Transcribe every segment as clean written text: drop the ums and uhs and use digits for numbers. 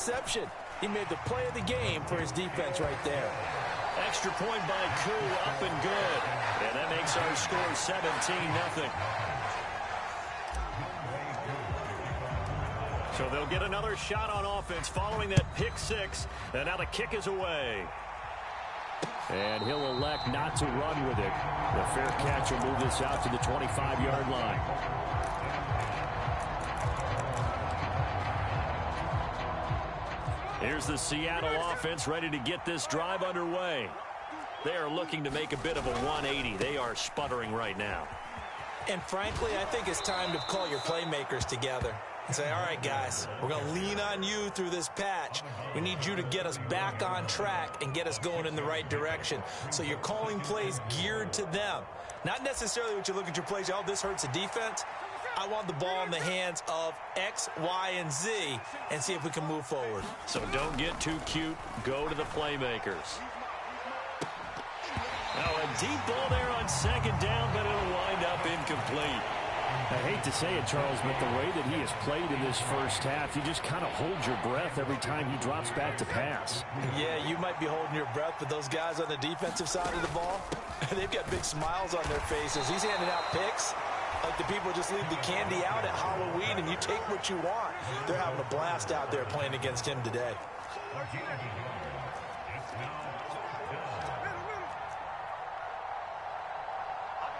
Interception. He made the play of the game for his defense right there. Extra point by Koo, up and good. And that makes our score 17-0. So they'll get another shot on offense following that pick six. And now the kick is away. And he'll elect not to run with it. The fair catch will move this out to the 25-yard line. Here's the Seattle offense ready to get this drive underway. They are looking to make a bit of a 180. They are sputtering right now. And frankly, I think it's time to call your playmakers together and say, all right, guys, we're going to lean on you through this patch. We need you to get us back on track and get us going in the right direction. So you're calling plays geared to them. Not necessarily what you look at your plays, oh, this hurts the defense. I want the ball in the hands of X, Y, and Z and see if we can move forward. So don't get too cute. Go to the playmakers. Now a deep ball there on second down, but it'll wind up incomplete. I hate to say it, Charles, but the way that he has played in this first half, you just kind of hold your breath every time he drops back to pass. Yeah, you might be holding your breath, but those guys on the defensive side of the ball, they've got big smiles on their faces. He's handing out picks like the people just leave the candy out at Halloween and you take what you want. They're having a blast out there playing against him today.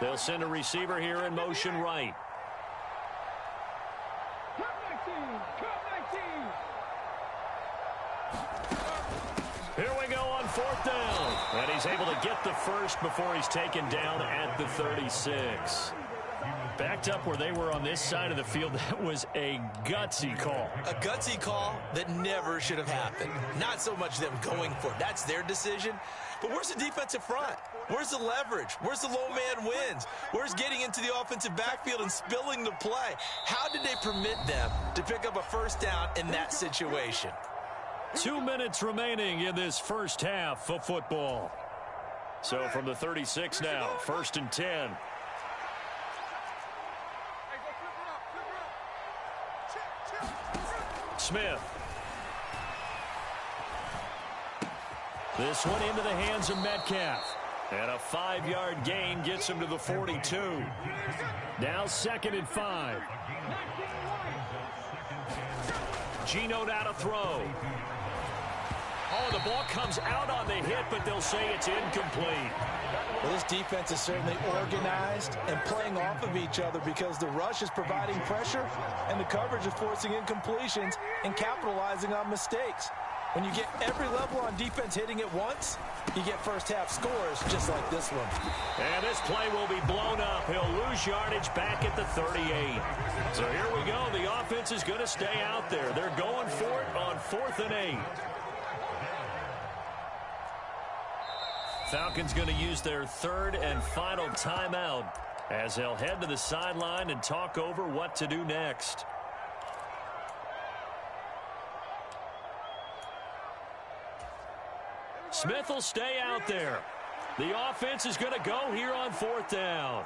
They'll send a receiver here in motion right. Here we go on fourth down. And he's able to get the first before he's taken down at the 36. Backed up where they were on this side of the field. That was a gutsy call. A gutsy call that never should have happened. Not so much them going for it. That's their decision. But where's the defensive front? Where's the leverage? Where's the low man wins? Where's getting into the offensive backfield and spilling the play? How did they permit them to pick up a first down in that situation? 2 minutes remaining in this first half of football. So from the 36 now, 1st and 10. Smith. This one into the hands of Metcalf. And a 5-yard gain gets him to the 42. Now 2nd and 5. Geno now to throw. Oh, the ball comes out on the hit, but they'll say it's incomplete. Well, this defense is certainly organized and playing off of each other because the rush is providing pressure and the coverage is forcing incompletions and capitalizing on mistakes. When you get every level on defense hitting at once, you get first-half scores just like this one. And this play will be blown up. He'll lose yardage back at the 38. So here we go. The offense is going to stay out there. They're going for it on 4th and 8. Falcons going to use their 3rd and final timeout as they'll head to the sideline and talk over what to do next. Smith will stay out there. The offense is going to go here on 4th down.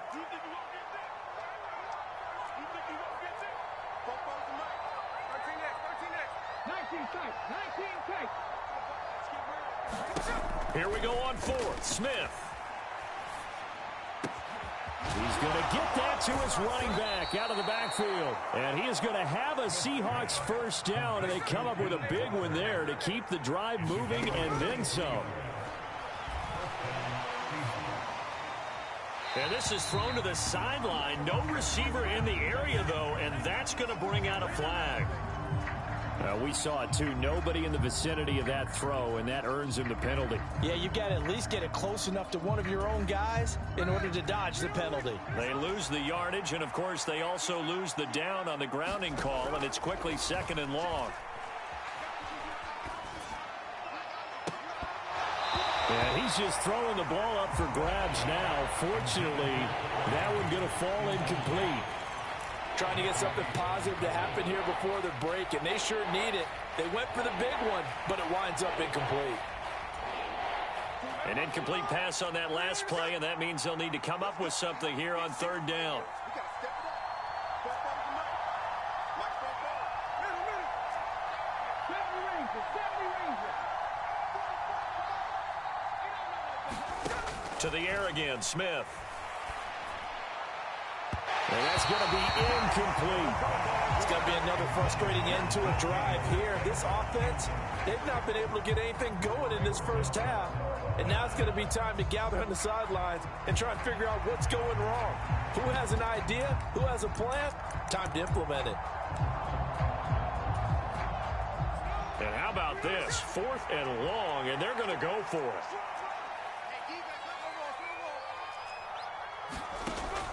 Here we go on 4th. Smith. He's going to get that to his running back out of the backfield. And he is going to have a Seahawks first down, and they come up with a big one there to keep the drive moving and then some. And this is thrown to the sideline. No receiver in the area, though, and that's going to bring out a flag. We saw it, too. Nobody in the vicinity of that throw, and that earns him the penalty. Yeah, you've got to at least get it close enough to one of your own guys in order to dodge the penalty. They lose the yardage, and, of course, they also lose the down on the grounding call, and it's quickly 2nd and long. And he's just throwing the ball up for grabs now. Fortunately, that one going to fall incomplete. Trying to get something positive to happen here before the break, and they sure need it. They went for the big one, but it winds up incomplete. An incomplete pass on that last play, and that means they'll need to come up with something here on 3rd down. To the air again, Smith. And that's going to be incomplete. It's going to be another frustrating end to a drive here. This offense, they've not been able to get anything going in this first half. And now it's going to be time to gather on the sidelines and try and figure out what's going wrong. Who has an idea? Who has a plan? Time to implement it. And how about this? 4th and long, and they're going to go for it.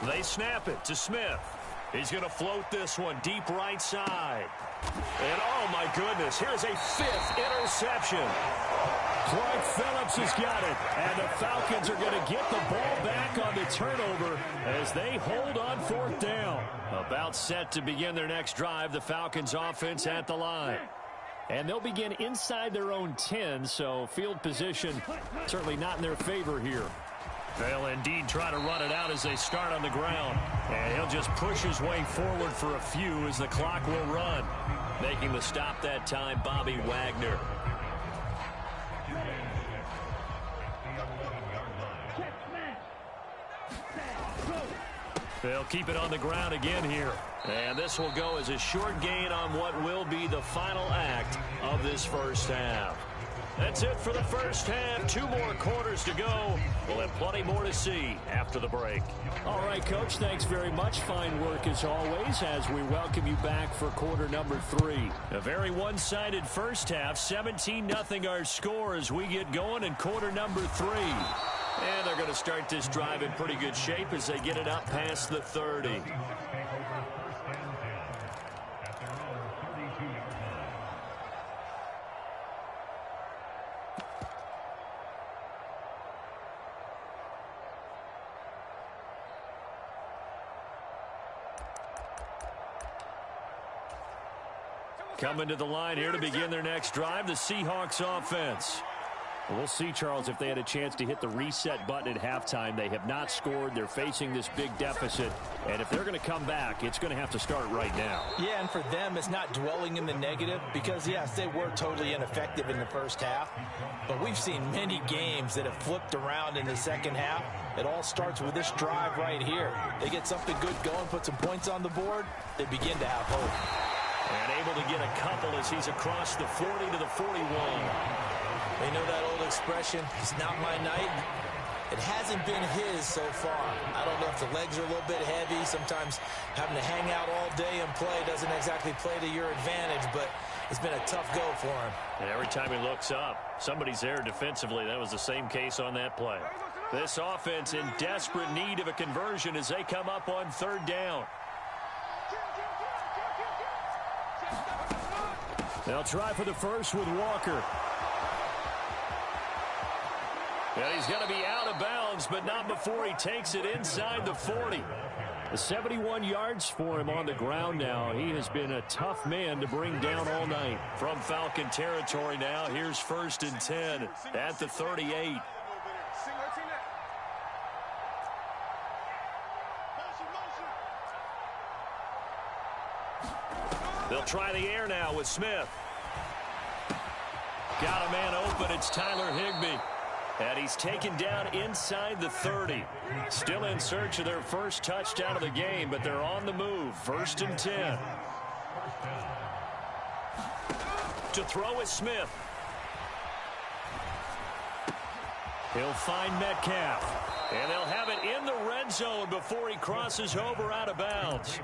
They snap it to Smith. He's going to float this one deep right side. And, oh, my goodness, here's a 5th interception. Clark Phillips has got it. And the Falcons are going to get the ball back on the turnover as they hold on 4th down. About set to begin their next drive, the Falcons offense at the line. And they'll begin inside their own 10, so field position certainly not in their favor here. They'll indeed try to run it out as they start on the ground. And he'll just push his way forward for a few as the clock will run. Making the stop that time, Bobby Wagner. They'll keep it on the ground again here. And this will go as a short gain on what will be the final act of this first half. That's it for the first half. 2 more quarters to go. We'll have plenty more to see after the break. All right, Coach, thanks very much. Fine work as always as we welcome you back for quarter number 3. A very one-sided first half. 17-0 our score as we get going in quarter number 3. And they're going to start this drive in pretty good shape as they get it up past the 30. Coming to the line here to begin their next drive, the Seahawks offense. We'll see, Charles, if they had a chance to hit the reset button at halftime. They have not scored. They're facing this big deficit. And if they're going to come back, it's going to have to start right now. Yeah, and for them, it's not dwelling in the negative because, yes, they were totally ineffective in the first half. But we've seen many games that have flipped around in the second half. It all starts with this drive right here. They get something good going, put some points on the board, they begin to have hope. And able to get a couple as he's across the 40 to the 41. They know that old expression, it's not my night. It hasn't been his so far. I don't know if the legs are a little bit heavy. Sometimes having to hang out all day and play doesn't exactly play to your advantage, but it's been a tough go for him. And every time he looks up, somebody's there defensively. That was the same case on that play. This offense in desperate need of a conversion as they come up on 3rd down. They'll try for the first with Walker. And he's going to be out of bounds, but not before he takes it inside the 40. 71 yards for him on the ground now. He has been a tough man to bring down all night. From Falcon territory now, here's 1st and 10 at the 38. They'll try the air now with Smith. Got a man open. It's Tyler Higbee. And he's taken down inside the 30. Still in search of their first touchdown of the game, but they're on the move. 1st and 10. To throw is Smith. He'll find Metcalf. And they'll have it in the red zone before he crosses over out of bounds.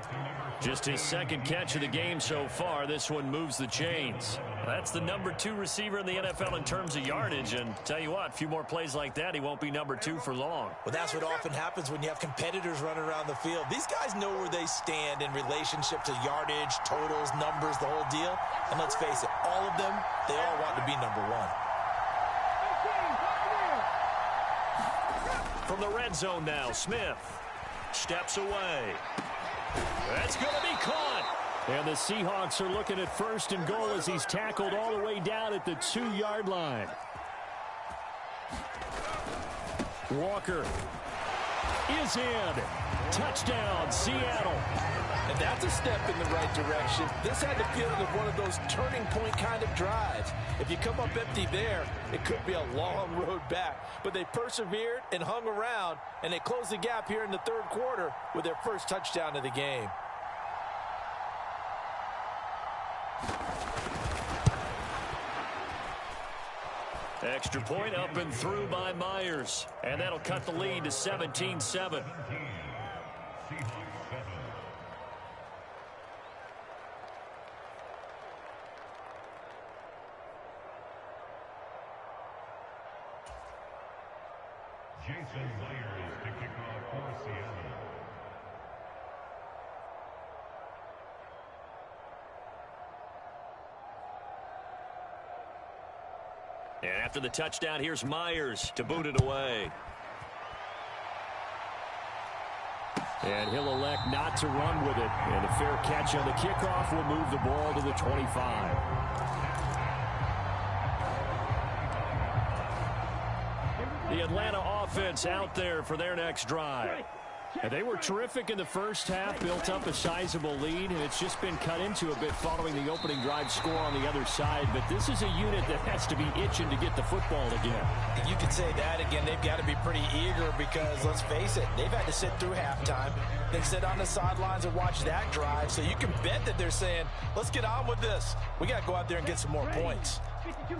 Just his 2nd catch of the game so far. This one moves the chains. That's the number 2 receiver in the NFL in terms of yardage. And tell you what, a few more plays like that, he won't be number 2 for long. Well, that's what often happens when you have competitors running around the field. These guys know where they stand in relationship to yardage, totals, numbers, the whole deal. And let's face it, all of them, they all want to be number 1. From the red zone now, Smith steps away. That's going to be caught. And the Seahawks are looking at 1st and goal as he's tackled all the way down at the 2-yard line. Walker is in. Touchdown, Seattle. And that's a step in the right direction. This had the feeling of one of those turning point kind of drives. If you come up empty there, it could be a long road back. But they persevered and hung around, and they closed the gap here in the third quarter with their first touchdown of the game. Extra point up and through by Myers. And that'll cut the lead to 17-7. Jason Myers to kick off for Seattle. And after the touchdown, here's Myers to boot it away. And he'll elect not to run with it. And a fair catch on the kickoff will move the ball to the 25. The Atlanta offense out there for their next drive. And they were terrific in the first half, built up a sizable lead, and it's just been cut into a bit following the opening drive score on the other side. But this is a unit that has to be itching to get the football again. You could say that again. They've got to be pretty eager because, let's face it, they've had to sit through halftime, then sit on the sidelines and watch that drive. So you can bet that they're saying, let's get on with this. We got to go out there and get some more points.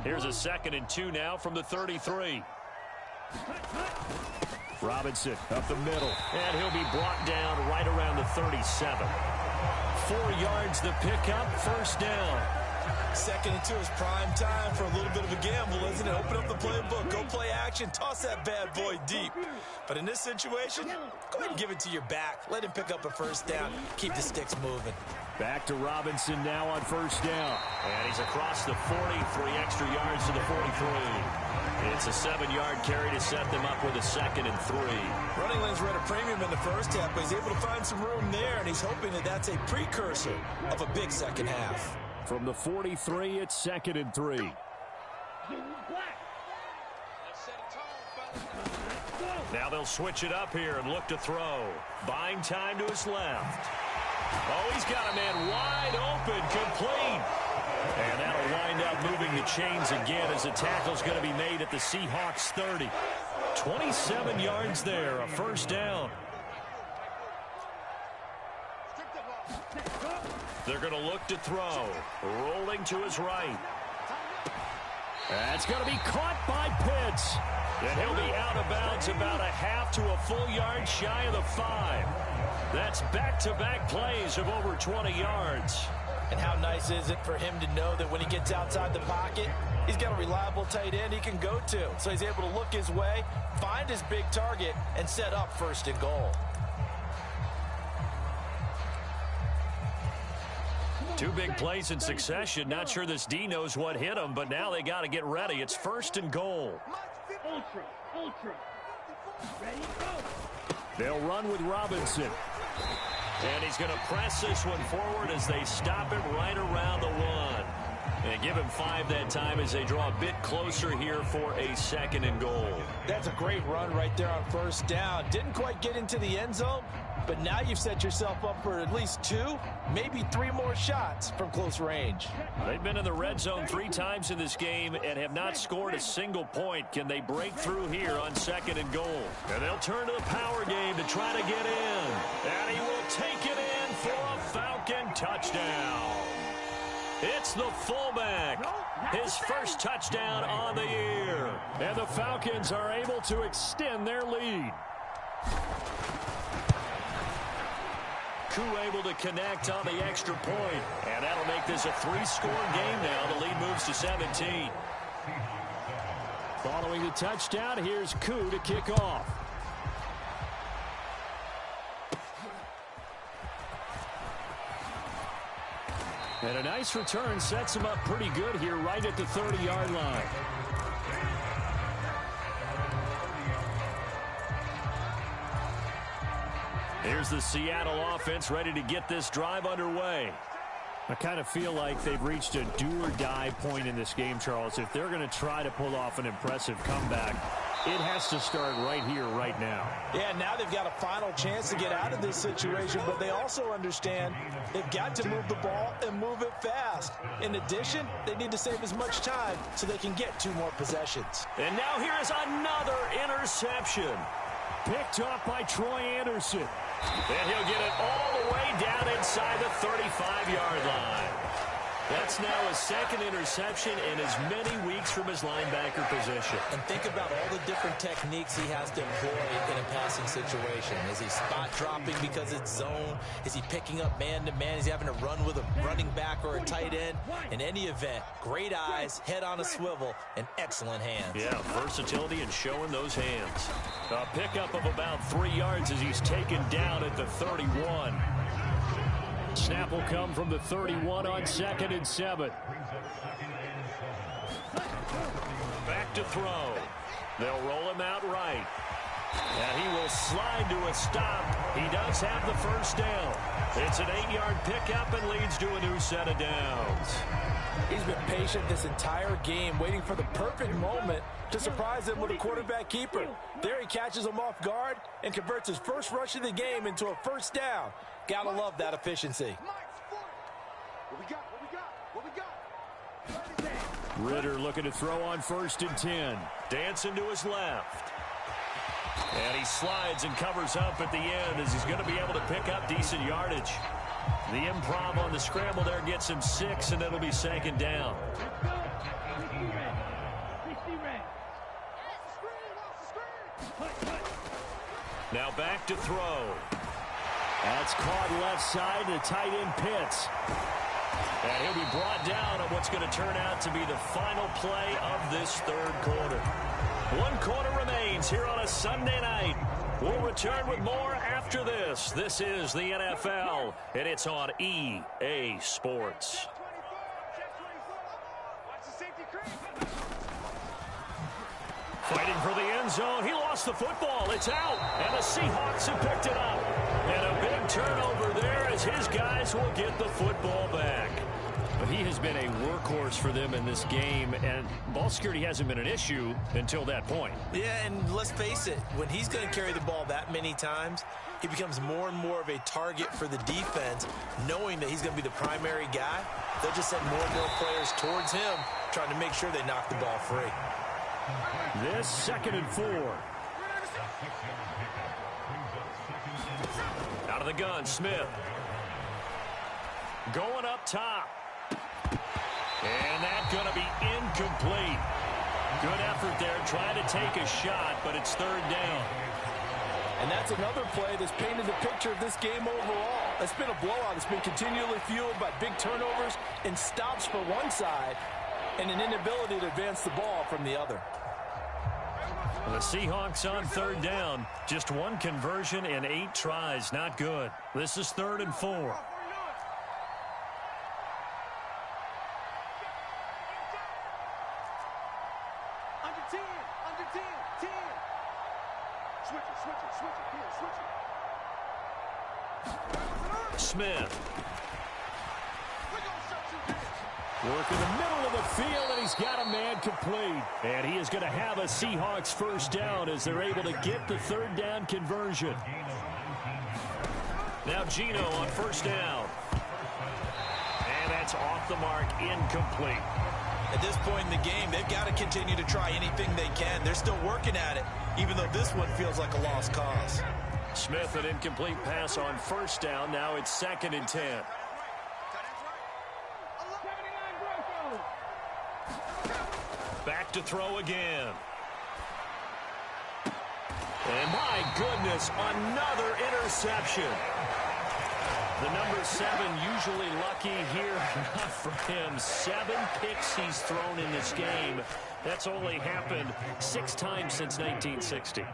Here's a 2nd and 2 now from the 33. Robinson up the middle. And he'll be brought down right around the 37. 4 yards the pickup, first down. 2nd and 2 is prime time for a little bit of a gamble, isn't it? Open up the playbook, go play action, toss that bad boy deep. But in this situation, go ahead and give it to your back. Let him pick up a first down, keep the sticks moving. Back to Robinson now on first down. And he's across the 40, 3 extra yards to the 43. It's a 7-yard carry to set them up with a 2nd and 3. Running lanes were at a premium in the first half, but he's able to find some room there, and he's hoping that that's a precursor of a big second half. From the 43, it's 2nd and 3. Now they'll switch it up here and look to throw. Buying time to his left. Oh, he's got a man wide open, complete. And that'll wind up moving the chains again as the tackle's going to be made at the Seahawks 30. 27 yards there, a first down. They're going to look to throw. Rolling to his right. That's going to be caught by Pitts. And he'll be out of bounds about a half to a full yard shy of the 5. That's back-to-back plays of over 20 yards. And how nice is it for him to know that when he gets outside the pocket, he's got a reliable tight end he can go to. So he's able to look his way, find his big target, and set up 1st and goal. 2 big plays in succession. Not sure this D knows what hit him, but now they got to get ready. It's 1st and goal. Ultra. Ready, go. They'll run with Robinson. And he's going to press this one forward as they stop it right around the 1. And give him 5 that time as they draw a bit closer here for a 2nd and goal. That's a great run right there on first down. Didn't quite get into the end zone, but now you've set yourself up for at least 2, maybe 3 more shots from close range. They've been in the red zone 3 times in this game and have not scored a single point. Can they break through here on 2nd and goal? And they'll turn to the power game to try to get in. And he will take it in for a Falcon touchdown. It's the fullback. His first touchdown on the year. And the Falcons are able to extend their lead. Koo able to connect on the extra point. And that'll make this a 3-score game now. The lead moves to 17. Following the touchdown, here's Koo to kick off. And a nice return sets him up pretty good here right at the 30-yard line. Here's the Seattle offense ready to get this drive underway. I kind of feel like they've reached a do-or-die point in this game, Charles. If they're going to try to pull off an impressive comeback, It has to start right here, right now. Yeah, now they've got a final chance to get out of this situation, but they also understand they've got to move the ball and move it fast. In addition, they need to save as much time so they can get 2 more possessions. And now here is another interception. Picked off by Troy Anderson. And he'll get it all the way down inside the 35-yard line. That's now his 2nd interception in as many weeks from his linebacker position. And think about all the different techniques he has to employ in a passing situation. Is he spot dropping because it's zone? Is he picking up man-to-man? Is he having to run with a running back or a tight end? In any event, great eyes, head on a swivel, and excellent hands. Yeah, versatility and showing those hands. A pickup of about 3 yards as he's taken down at the 31. Snap will come from the 31 on 2nd and 7. Back to throw. They'll roll him out right. And he will slide to a stop. He does have the first down. It's an 8-yard pickup and leads to a new set of downs. He's been patient this entire game, waiting for the perfect moment to surprise him with a quarterback keeper. There he catches him off guard and converts his first rush of the game into a first down. Gotta love that efficiency. Ritter looking to throw on 1st and 10. Dancing to his left. And he slides and covers up at the end as he's going to be able to pick up decent yardage. The improv on the scramble there gets him 6, and it'll be 2nd down. Now back to throw. That's caught left side to tight end Pitts. And he'll be brought down on what's going to turn out to be the final play of this 3rd quarter. 1 quarter remains here on a Sunday night. We'll return with more after this. This is the NFL, and it's on EA Sports. Fighting for the end zone. He lost the football. It's out. And the Seahawks have picked it up. And a big turnover there as his guys will get the football back. But he has been a workhorse for them in this game, and ball security hasn't been an issue until that point. Yeah, and let's face it, when he's going to carry the ball that many times, he becomes more and more of a target for the defense, knowing that he's going to be the primary guy. They'll just send more and more players towards him, trying to make sure they knock the ball free. This 2nd and 4. Out of the gun, Smith. Going up top. And that's going to be incomplete. Good effort there, trying to take a shot, but it's 3rd down. And that's another play that's painted the picture of this game overall. It's been a blowout. It's been continually fueled by big turnovers and stops for one side and an inability to advance the ball from the other. The Seahawks on 3rd down. Just 1 conversion in 8 tries. Not good. This is 3rd and 4. Smith. Work in the middle of the field, and he's got a man complete. And he is going to have a Seahawks first down as they're able to get the 3rd down conversion. Now Gino on 1st down. And that's off the mark, incomplete. At this point in the game, they've got to continue to try anything they can. They're still working at it, even though this one feels like a lost cause. Smith, an incomplete pass on 1st down. Now it's 2nd and 10. Back to throw again. And my goodness, another interception. The number 7 usually lucky here. Not for him. 7 picks he's thrown in this game. That's only happened 6 times since 1960.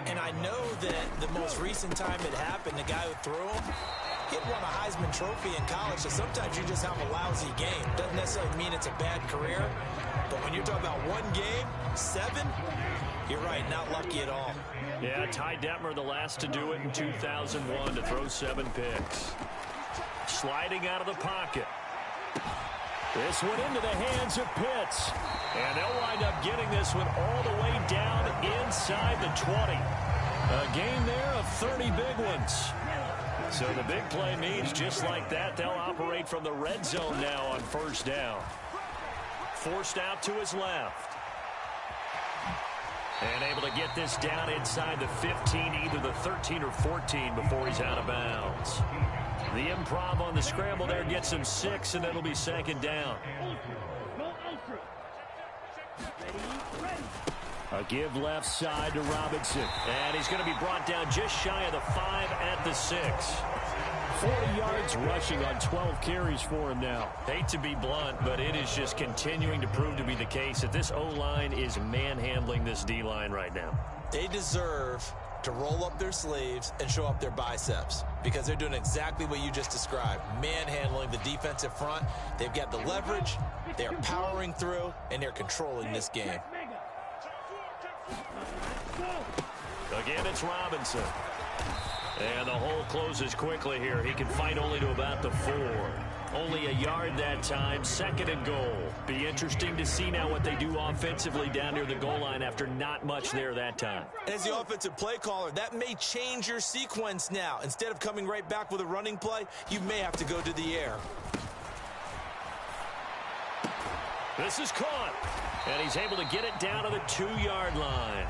And I know that the most recent time it happened, the guy who threw him, he won a Heisman Trophy in college, so sometimes you just have a lousy game. Doesn't necessarily mean it's a bad career, but when you're talking about 1 game, 7, you're right, not lucky at all. Yeah, Ty Detmer, the last to do it in 2001, to throw 7 picks. Sliding out of the pocket. This one into the hands of Pitts. And they'll wind up getting this one all the way down inside the 20. A game there of 30 big ones. So the big play means just like that, they'll operate from the red zone now on first down. Forced out to his left. And able to get this down inside the 15, either the 13 or 14 before he's out of bounds. The improv on the scramble there gets him 6, and it'll be second down. A give left side to Robinson. And he's going to be brought down just shy of the 5 at the 6. 40 yards rushing on 12 carries for him now. Hate to be blunt, but it is just continuing to prove to be the case that this O-line is manhandling this D-line right now. They deserve to roll up their sleeves and show up their biceps because they're doing exactly what you just described, manhandling the defensive front. They've got the leverage, they're powering through, and they're controlling this game. Again, it's Robinson. And the hole closes quickly here. He can fight only to about the 4. Only a yard that time, second and goal. Be interesting to see now what they do offensively down near the goal line after not much there that time. As the offensive play caller, that may change your sequence now. Instead of coming right back with a running play, you may have to go to the air. This is caught. And he's able to get it down to the 2-yard line.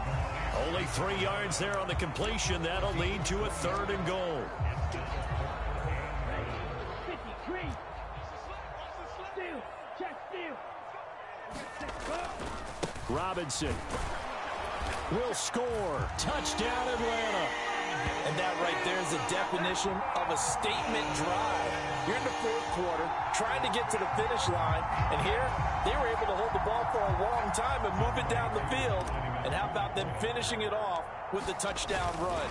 Only 3 yards there on the completion. That'll lead to a third and goal. Robinson will score. Touchdown, Atlanta. And that right there is the definition of a statement drive. You're in the fourth quarter, trying to get to the finish line, and here they were able to hold the ball for a long time and move it down the field. And how about them finishing it off with the touchdown run?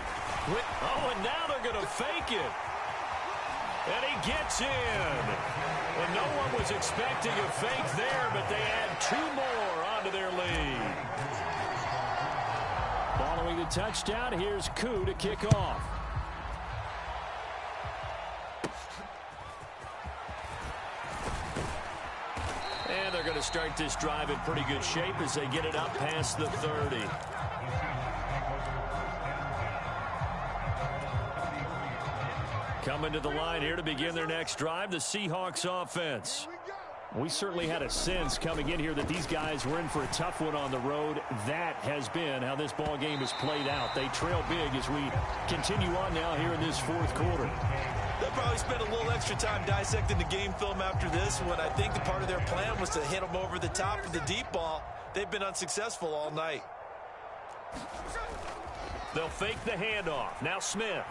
Oh, and now they're going to fake it. And he gets in. Well, no one was expecting a fake there, but they add 2 more onto their lead. Following the touchdown, here's Koo to kick off. And they're going to start this drive in pretty good shape as they get it up past the 30. Coming to the line here to begin their next drive, the Seahawks offense. We certainly had a sense coming in here that these guys were in for a tough one on the road. That has been how this ball game has played out. They trail big as we continue on now here in this fourth quarter. They'll probably spend a little extra time dissecting the game film after this one. I think the part of their plan was to hit them over the top of the deep ball. They've been unsuccessful all night. They'll fake the handoff. Now Smith.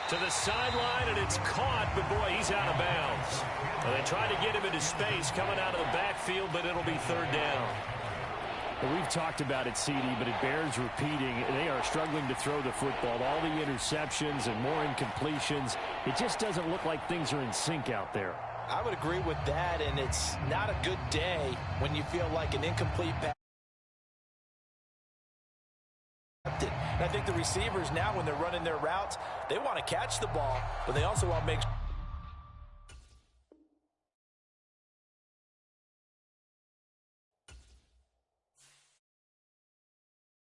To the sideline, and it's caught, but boy, he's out of bounds. Well, they tried to get him into space coming out of the backfield, but it'll be third down. Well, we've talked about it, CD, but it bears repeating. They are struggling to throw the football. All the interceptions and more incompletions. It just doesn't look like things are in sync out there. I would agree with that, and it's not a good day when you feel like an incomplete pass. I think the receivers now, when they're running their routes, they want to catch the ball, but they also want to make